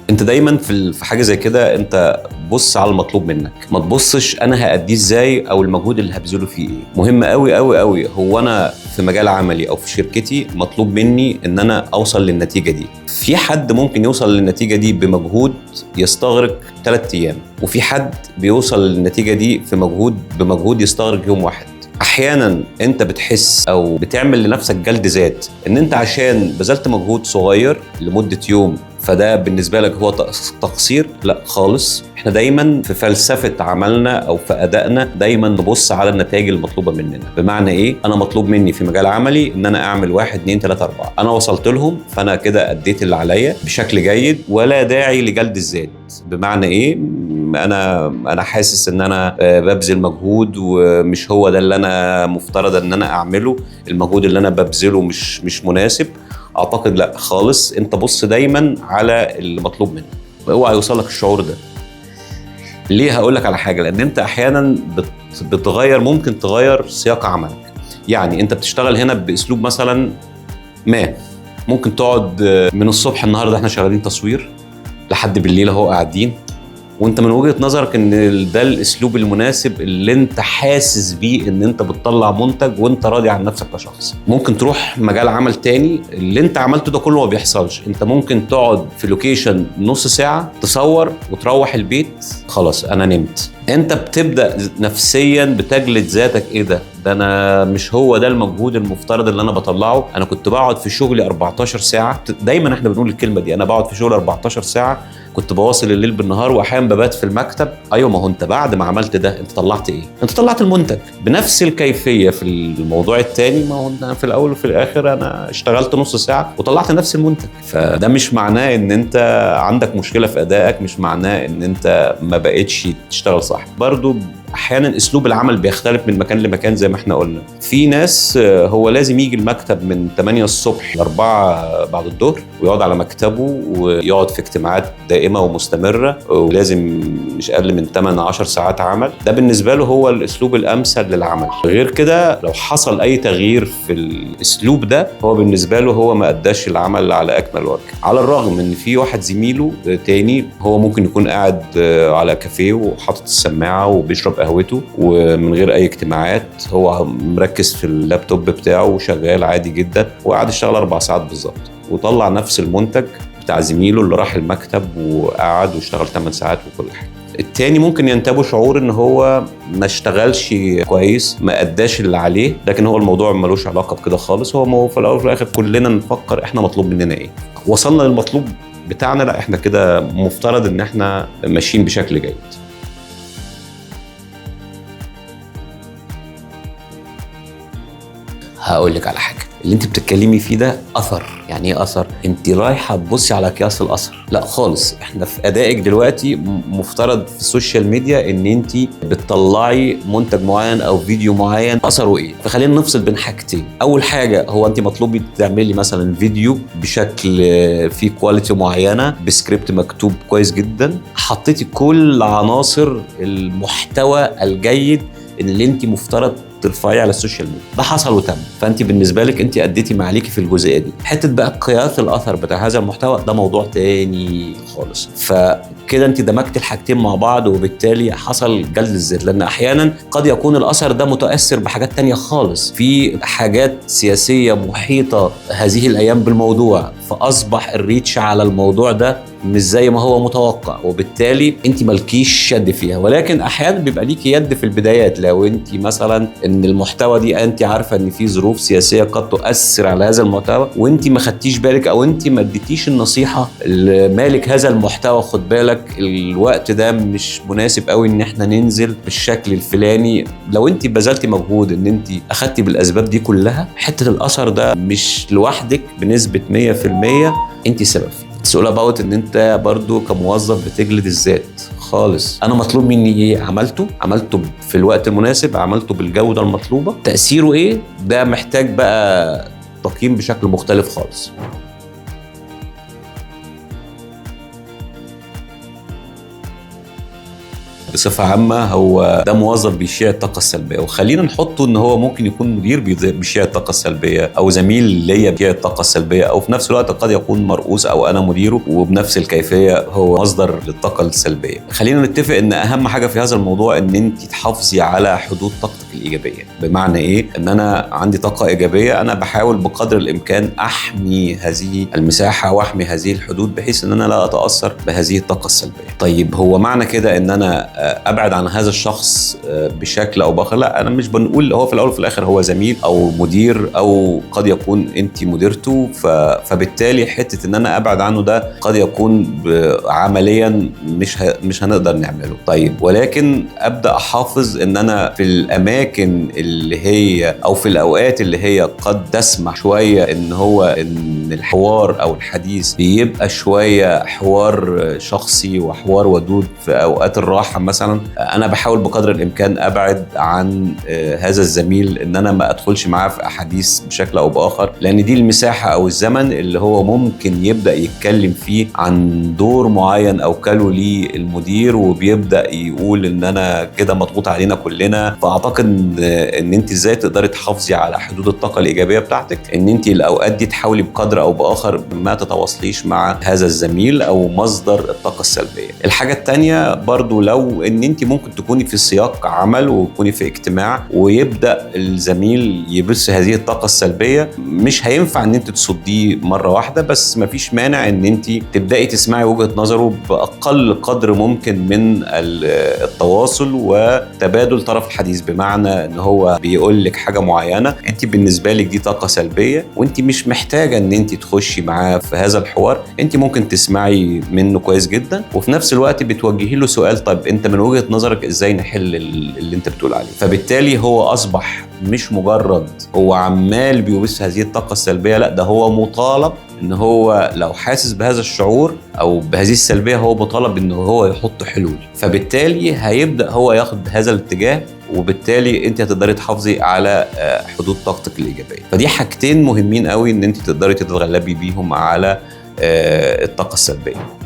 انت دايما في حاجه زي كده انت بص على المطلوب منك، ما تبصش انا هاديه ازاي او المجهود اللي هبذله فيه ايه. مهم قوي قوي قوي هو انا في مجال عملي او في شركتي مطلوب مني ان انا اوصل للنتيجه دي. في حد ممكن يوصل للنتيجه دي بمجهود يستغرق 3 ايام، وفي حد بيوصل للنتيجه دي بمجهود يستغرق يوم واحد. احيانا انت بتحس او بتعمل لنفسك جلد ذات ان انت عشان بذلت مجهود صغير لمده يوم فده بالنسبه لك هو تقصير. لا خالص، احنا دايما في فلسفه عملنا او في ادائنا دايما نبص على النتائج المطلوبه مننا. بمعنى ايه؟ انا مطلوب مني في مجال عملي ان انا اعمل 1 2 3 4، انا وصلت لهم فانا كده اديت اللي عليا بشكل جيد ولا داعي لجلد الذات. بمعنى ايه؟ انا حاسس ان انا ببذل مجهود ومش هو ده اللي انا مفترض ان انا اعمله، المجهود اللي انا ببذله مش مناسب. اعتقد لا خالص، انت بص دايما على اللي مطلوب منك، اوعى يوصلك الشعور ده. ليه؟ هقول لك على حاجه، لان انت احيانا ممكن تغير سياق عملك. يعني انت بتشتغل هنا باسلوب مثلا ما، ممكن تقعد من الصبح النهارده احنا شغالين تصوير لحد بالليل اهو قاعدين، وانت من وجهة نظرك ان ده الاسلوب المناسب اللي انت حاسس بيه ان انت بتطلع منتج وانت راضي عن نفسك كشخص. ممكن تروح مجال عمل تاني اللي انت عملته ده كله ما بيحصلش، انت ممكن تقعد في لوكيشن نص ساعة تصور وتروح البيت خلاص انا نمت. انت بتبدأ نفسيا بتجلد ذاتك، ايه ده انا مش هو ده المجهود المفترض اللي انا بطلعه. انا كنت بقعد في شغلي 14 ساعة، دايما احنا بنقول الكلمة دي، انا بقعد في شغلي 14 ساعة، كنت بواصل الليل بالنهار واحيانا ببات في المكتب. ايوه، ما هو انت بعد ما عملت ده انت طلعت ايه؟ انت طلعت المنتج. بنفس الكيفيه في الموضوع الثاني، ما هو في الاول وفي الاخر انا اشتغلت نص ساعه وطلعت نفس المنتج. فده مش معناه ان انت عندك مشكله في ادائك، مش معناه ان انت ما بقتش تشتغل صح. برضو احيانا اسلوب العمل بيختلف من مكان لمكان زي ما احنا قلنا. في ناس هو لازم يجي المكتب من 8 الصبح ل 4 بعد الظهر ويقعد على مكتبه ويقعد في اجتماعات دائمه ومستمره، ولازم مش اقل من 8 10 ساعات عمل. ده بالنسبه له هو الاسلوب الامثل للعمل. غير كده لو حصل اي تغيير في الاسلوب ده هو بالنسبه له هو ما اداش العمل على اكمل وجه. على الرغم ان في واحد زميله تاني هو ممكن يكون قاعد على كافيه وحاطط السماعه وبيشرب قهوته ومن غير اي اجتماعات، هو مركز في اللابتوب بتاعه وشغال عادي جدا، وقعد يشتغل 4 ساعات بالظبط وطلع نفس المنتج بتاع زميله اللي راح المكتب وقعد واشتغل 8 ساعات وكل حاجه. التاني ممكن ينتابه شعور ان هو ما اشتغلش كويس، ما اداش اللي عليه، لكن هو الموضوع ملوش علاقه بكده خالص. هو في الاول وفي الاخر كلنا نفكر احنا مطلوب مننا ايه، وصلنا للمطلوب بتاعنا، لا احنا كده مفترض ان احنا ماشيين بشكل جيد. هقول لك على حاجه، اللي انت بتتكلمي فيه ده اثر. يعني ايه اثر؟ انت رايحه تبصي على قياس الاثر. لا خالص، احنا في ادائك دلوقتي مفترض في السوشيال ميديا ان انت بتطلعي منتج معين او فيديو معين اثره ايه. فخلينا نفصل بين حاجتين. اول حاجه هو انت مطلوب تعملي مثلا فيديو بشكل فيه كواليتي معينه بسكريبت مكتوب كويس جدا، حطيتي كل عناصر المحتوى الجيد اللي انت مفترض ترفعيه على السوشيال ميديا. ده حصل وتم، فانت بالنسبه لك انت اديتي ما عليكي في الجزئيه دي. حته بقى قياس الاثر بتاع هذا المحتوى ده موضوع تاني خالص. فكده انت دمجت الحاجتين مع بعض وبالتالي حصل جلد الذات، لان احيانا قد يكون الاثر ده متاثر بحاجات تانية خالص، في حاجات سياسيه محيطه هذه الايام بالموضوع، فاصبح الريتش على الموضوع ده مش زي ما هو متوقع، وبالتالي انت مالكيش يد فيها. ولكن احيانا بيبقى ليكي يد في البدايات، لو انت مثلا ان المحتوى دي انت عارفه ان في ظروف سياسيه قد تؤثر على هذا المحتوى وانت ما خدتيش بالك، او انت ما اديتيش النصيحه لمالك هذا المحتوى، خد بالك الوقت ده مش مناسب قوي ان احنا ننزل بالشكل الفلاني. لو انت بذلتي مجهود ان انت اخدتي بالاسباب دي كلها، حته الاثر ده مش لوحدك بنسبه 100% انت السبب فيه. تسأل اباوت ان انت برضو كموظف بتجلد الذات خالص. انا مطلوب مني ايه؟ عملته في الوقت المناسب، عملته بالجودة المطلوبة. تأثيره ايه؟ ده محتاج بقى تقييم بشكل مختلف خالص. بصفه عامه هو ده موظف بيشيع الطاقه السلبيه، وخلينا نحطه ان هو ممكن يكون مدير بيشيع الطاقه السلبيه، او زميل ليا بيشيع الطاقه السلبيه، او في نفس الوقت قد يكون مرؤوس او انا مديره وبنفس الكيفيه هو مصدر للطاقه السلبيه. خلينا نتفق ان اهم حاجه في هذا الموضوع ان انت تحافظي على حدود طاقتك الايجابيه. بمعنى ايه؟ ان انا عندي طاقه ايجابيه، انا بحاول بقدر الامكان احمي هذه المساحه واحمي هذه الحدود بحيث ان انا لا اتاثر بهذه الطاقه السلبيه. طيب هو معنى كده ان انا ابعد عن هذا الشخص بشكل او باخر؟ لا، انا مش بنقول هو في الاول وفي الاخر هو زميل او مدير، او قد يكون انت مديرته، فبالتالي حته ان انا ابعد عنه ده قد يكون عمليا مش هنقدر نعمله. طيب ولكن ابدا احافظ ان انا في الاماكن اللي هي او في الاوقات اللي هي قد تسمح شويه ان الحوار او الحديث بيبقى شويه حوار شخصي وحوار ودود في اوقات الراحه مثلا، انا بحاول بقدر الامكان ابعد عن هذا الزميل، ان انا ما ادخلش معاه في احاديث بشكل او باخر، لان دي المساحه او الزمن اللي هو ممكن يبدا يتكلم فيه عن دور معين او كاله ليه المدير، وبيبدا يقول ان انا كده مضغوط علينا كلنا. فاعتقد ان انت ازاي تقدري تحافظي على حدود الطاقه الايجابيه بتاعتك، ان انت الاوقات دي تحاولي بقدر او باخر ما تتواصليش مع هذا الزميل او مصدر الطاقه السلبيه. الحاجه الثانيه برضو، لو ان انت ممكن تكوني في سياق عمل وتكوني في اجتماع ويبدا الزميل يبث هذه الطاقه السلبيه، مش هينفع ان انت تصديه مره واحده، بس مفيش مانع ان انت تبداي تسمعي وجهه نظره باقل قدر ممكن من التواصل وتبادل طرف الحديث. بمعنى ان هو بيقول لك حاجه معينه انت بالنسبه لك دي طاقه سلبيه، وانت مش محتاجه ان انت تخشي معاه في هذا الحوار، انت ممكن تسمعي منه كويس جدا وفي نفس الوقت بتوجهي له سؤال، طيب انت من وجهه نظرك ازاي نحل اللي انت بتقول عليه. فبالتالي هو اصبح مش مجرد هو عمال بيبث هذه الطاقه السلبيه، لا ده هو مطالب ان هو لو حاسس بهذا الشعور او بهذه السلبيه هو مطالب ان هو يحط حلول. فبالتالي هيبدا هو ياخد هذا الاتجاه، وبالتالي انت هتقدري تحافظي على حدود طاقتك الايجابيه. فدي حاجتين مهمين قوي ان انت تقدري تتغلبي بيهم على الطاقه السلبيه.